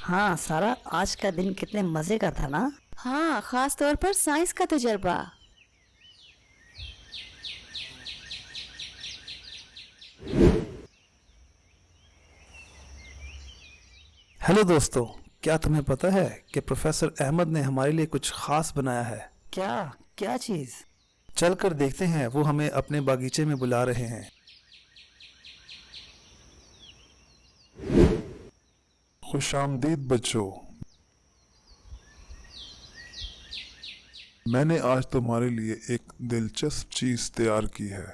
हाँ सारा, आज का दिन कितने मजे का था ना। हाँ, खास तौर पर साइंस का तजर्बा। हेलो दोस्तों, क्या तुम्हें पता है कि प्रोफेसर अहमद ने हमारे लिए कुछ खास बनाया है। क्या क्या चीज? चलकर देखते हैं, वो हमें अपने बागीचे में बुला रहे हैं। खुशामदीद बच्चों, मैंने आज तुम्हारे लिए एक दिलचस्प चीज तैयार की है।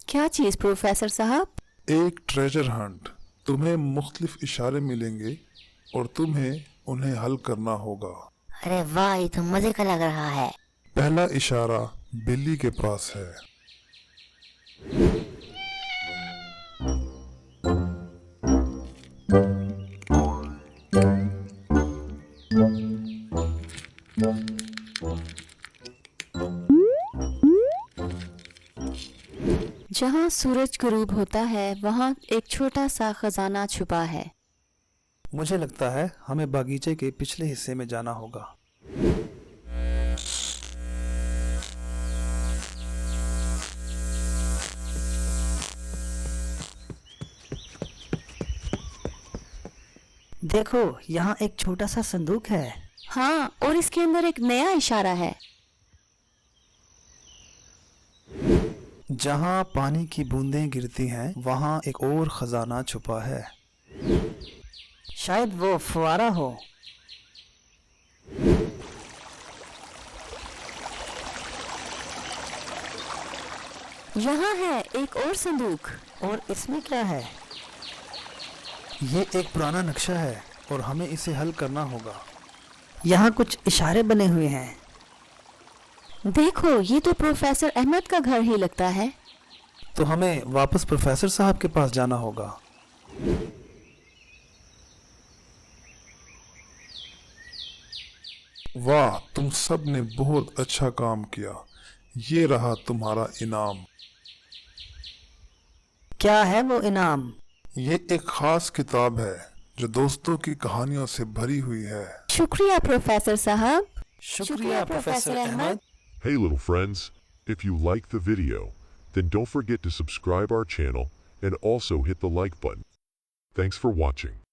क्या चीज प्रोफेसर साहब? एक ट्रेजर हंट। तुम्हें मुख्तलिफ इशारे मिलेंगे और तुम्हें उन्हें हल करना होगा। अरे वाह, ये तो मजे का लग रहा है। पहला इशारा बिल्ली के पास है। जहाँ सूरज गुरूब होता है वहाँ एक छोटा सा खजाना छुपा है। मुझे लगता है हमें बागीचे के पिछले हिस्से में जाना होगा। देखो, यहाँ एक छोटा सा संदूक है। हाँ, और इसके अंदर एक नया इशारा है। जहाँ पानी की बूंदें गिरती हैं, वहाँ एक और खजाना छुपा है। शायद वो फुवारा हो। यहाँ है एक और संदूक। और इसमें क्या है? ये एक पुराना नक्शा है और हमें इसे हल करना होगा। यहाँ कुछ इशारे बने हुए हैं। देखो, ये तो प्रोफेसर अहमद का घर ही लगता है। तो हमें वापस प्रोफेसर साहब के पास जाना होगा। वाह, तुम सब ने बहुत अच्छा काम किया। ये रहा तुम्हारा इनाम। क्या है वो इनाम? ये एक खास किताब है जो दोस्तों की कहानियों से भरी हुई है। शुक्रिया प्रोफेसर साहब। शुक्रिया professor Ahmad. Hey little friends, if you liked the video, then don't forget to subscribe our channel and also hit the like button. Thanks for watching.